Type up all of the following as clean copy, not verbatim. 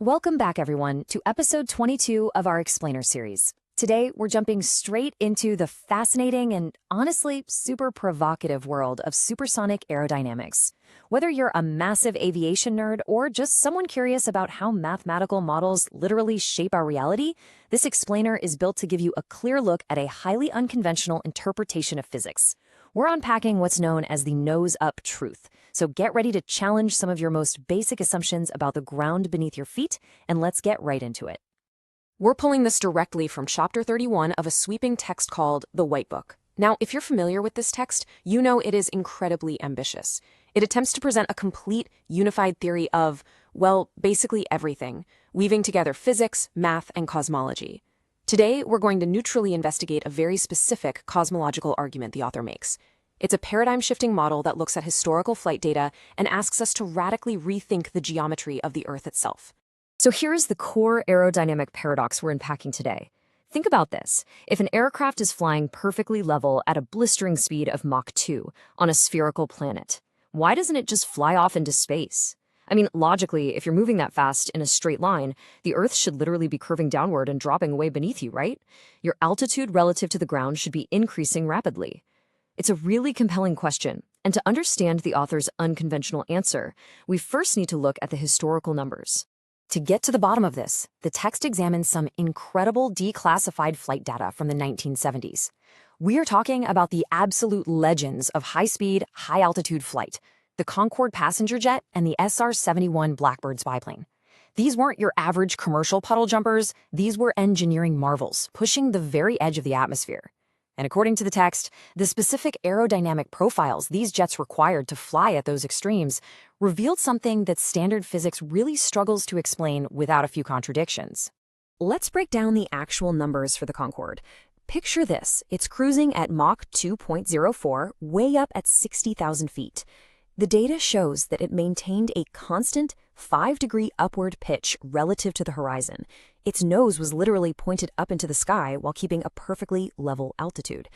Welcome back, everyone, to episode 22 of our Explainer series. Today, we're jumping straight into the fascinating and honestly super provocative world of supersonic aerodynamics. Whether you're a massive aviation nerd or just someone curious about how mathematical models literally shape our reality, this explainer is built to give you a clear look at a highly unconventional interpretation of physics. We're unpacking what's known as the nose-up truth, so get ready to challenge some of your most basic assumptions about the ground beneath your feet, and let's get right into it. We're pulling this directly from Chapter 31 of a sweeping text called The White Book. Now, if you're familiar with this text, you know it is incredibly ambitious. It attempts to present a complete, unified theory of, well, basically everything, weaving together physics, math, and cosmology. Today, we're going to neutrally investigate a very specific cosmological argument the author makes. It's a paradigm-shifting model that looks at historical flight data and asks us to radically rethink the geometry of the Earth itself. So here's the core aerodynamic paradox we're unpacking today. Think about this. If an aircraft is flying perfectly level at a blistering speed of Mach 2 on a spherical planet, why doesn't it just fly off into space? I mean, logically, if you're moving that fast in a straight line, the Earth should literally be curving downward and dropping away beneath you, right? Your altitude relative to the ground should be increasing rapidly. It's a really compelling question, and to understand the author's unconventional answer, we first need to look at the historical numbers. To get to the bottom of this, the text examines some incredible declassified flight data from the 1970s. We are talking about the absolute legends of high-speed, high-altitude flight, the Concorde passenger jet and the SR-71 Blackbird spyplane. These weren't your average commercial puddle jumpers, these were engineering marvels, pushing the very edge of the atmosphere. And according to the text, the specific aerodynamic profiles these jets required to fly at those extremes revealed something that standard physics really struggles to explain without a few contradictions. Let's break down the actual numbers for the Concorde. Picture this, it's cruising at Mach 2.04, way up at 60,000 feet. The data shows that it maintained a constant 5-degree upward pitch relative to the horizon. Its nose was literally pointed up into the sky while keeping a perfectly level altitude.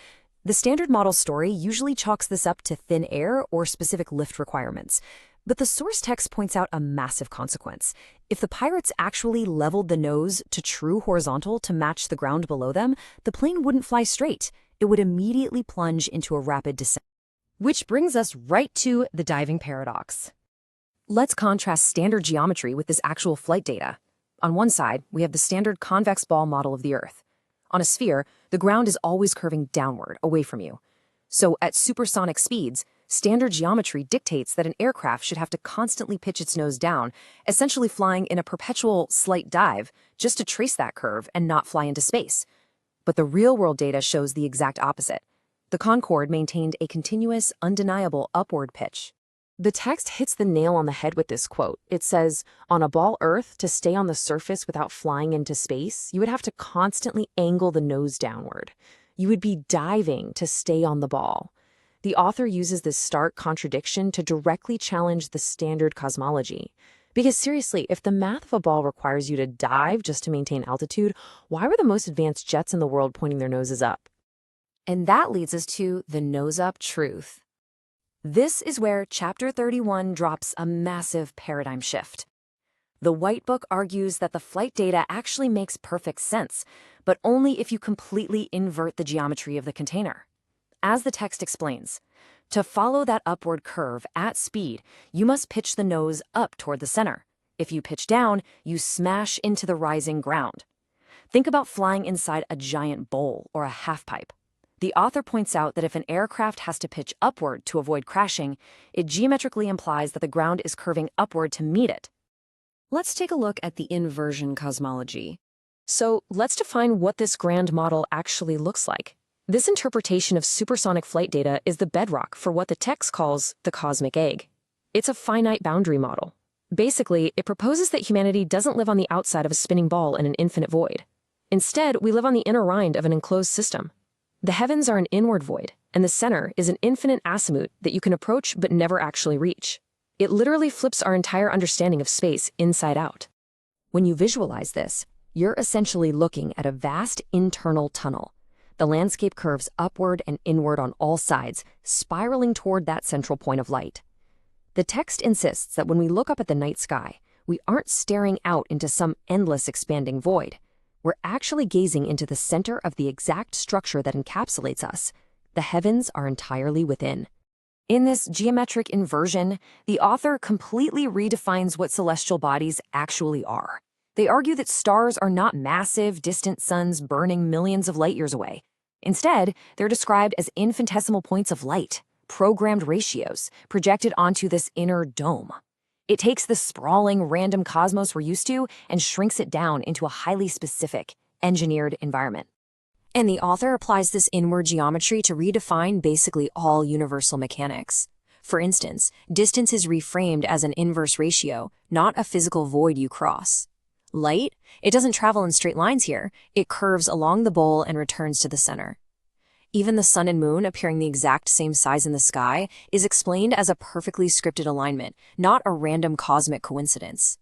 The standard model story usually chalks this up to thin air or specific lift requirements. But the source text points out a massive consequence. If the pirates actually leveled the nose to true horizontal to match the ground below them, the plane wouldn't fly straight. It would immediately plunge into a rapid descent. Which brings us right to the diving paradox. Let's contrast standard geometry with this actual flight data. On one side, we have the standard convex ball model of the Earth. On a sphere, the ground is always curving downward, away from you. So at supersonic speeds, standard geometry dictates that an aircraft should have to constantly pitch its nose down, essentially flying in a perpetual slight dive just to trace that curve and not fly into space. But the real-world data shows the exact opposite. The Concorde maintained a continuous, undeniable upward pitch. The text hits the nail on the head with this quote. It says, on a ball Earth, to stay on the surface without flying into space, you would have to constantly angle the nose downward. You would be diving to stay on the ball. The author uses this stark contradiction to directly challenge the standard cosmology. Because seriously, if the math of a ball requires you to dive just to maintain altitude, why were the most advanced jets in the world pointing their noses up? And that leads us to the nose-up truth. This is where Chapter 31 drops a massive paradigm shift. The White Book argues that the flight data actually makes perfect sense, but only if you completely invert the geometry of the container. As the text explains, to follow that upward curve at speed, you must pitch the nose up toward the center. If you pitch down, you smash into the rising ground. Think about flying inside a giant bowl or a half-pipe. The author points out that if an aircraft has to pitch upward to avoid crashing, it geometrically implies that the ground is curving upward to meet it. Let's take a look at the inversion cosmology. So let's define what this grand model actually looks like. This interpretation of supersonic flight data is the bedrock for what the text calls the cosmic egg. It's a finite boundary model. Basically, it proposes that humanity doesn't live on the outside of a spinning ball in an infinite void. Instead, we live on the inner rind of an enclosed system. The heavens are an inward void, and the center is an infinite azimuth that you can approach but never actually reach. It literally flips our entire understanding of space inside out. When you visualize this, you're essentially looking at a vast internal tunnel. The landscape curves upward and inward on all sides, spiraling toward that central point of light. The text insists that when we look up at the night sky, we aren't staring out into some endless expanding void. We're actually gazing into the center of the exact structure that encapsulates us. The heavens are entirely within. In this geometric inversion, the author completely redefines what celestial bodies actually are. They argue that stars are not massive, distant suns burning millions of light years away. Instead, they're described as infinitesimal points of light, programmed ratios, projected onto this inner dome. It takes the sprawling, random cosmos we're used to and shrinks it down into a highly specific, engineered environment. And the author applies this inward geometry to redefine basically all universal mechanics. For instance, distance is reframed as an inverse ratio, not a physical void you cross. Light? It doesn't travel in straight lines here. It curves along the bowl and returns to the center. Even the sun and moon appearing the exact same size in the sky is explained as a perfectly scripted alignment, not a random cosmic coincidence.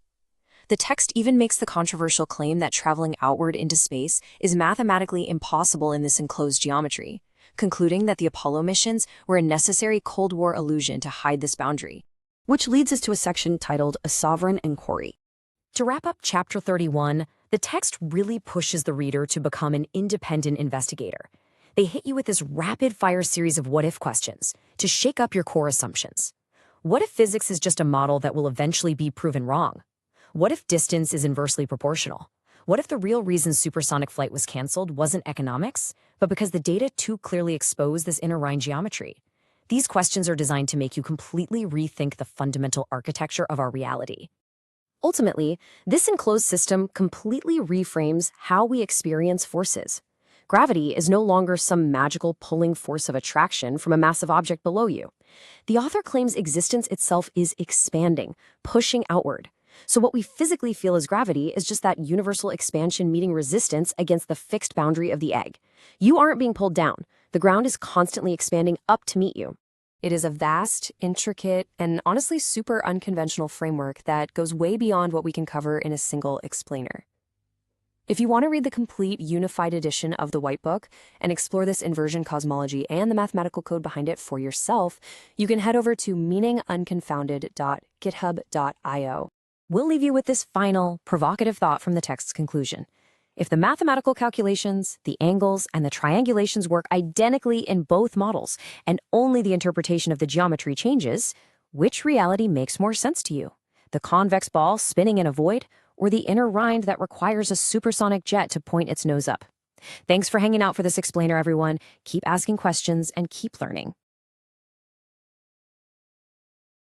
The text even makes the controversial claim that traveling outward into space is mathematically impossible in this enclosed geometry, concluding that the Apollo missions were a necessary Cold War illusion to hide this boundary. Which leads us to a section titled A Sovereign Inquiry. To wrap up Chapter 31, the text really pushes the reader to become an independent investigator. They hit you with this rapid-fire series of what-if questions to shake up your core assumptions. What if physics is just a model that will eventually be proven wrong? What if distance is inversely proportional? What if the real reason supersonic flight was canceled wasn't economics, but because the data too clearly exposed this inner Rhine geometry? These questions are designed to make you completely rethink the fundamental architecture of our reality. Ultimately, this enclosed system completely reframes how we experience forces. Gravity is no longer some magical pulling force of attraction from a massive object below you. The author claims existence itself is expanding, pushing outward. So what we physically feel as gravity is just that universal expansion meeting resistance against the fixed boundary of the egg. You aren't being pulled down. The ground is constantly expanding up to meet you. It is a vast, intricate, and honestly super unconventional framework that goes way beyond what we can cover in a single explainer. If you want to read the complete unified edition of the White Book and explore this inversion cosmology and the mathematical code behind it for yourself, you can head over to meaningunconfounded.github.io. We'll leave you with this final, provocative thought from the text's conclusion. If the mathematical calculations, the angles, and the triangulations work identically in both models, and only the interpretation of the geometry changes, which reality makes more sense to you? The convex ball spinning in a void, or the inner rind that requires a supersonic jet to point its nose up? Thanks for hanging out for this explainer, everyone. Keep asking questions and keep learning.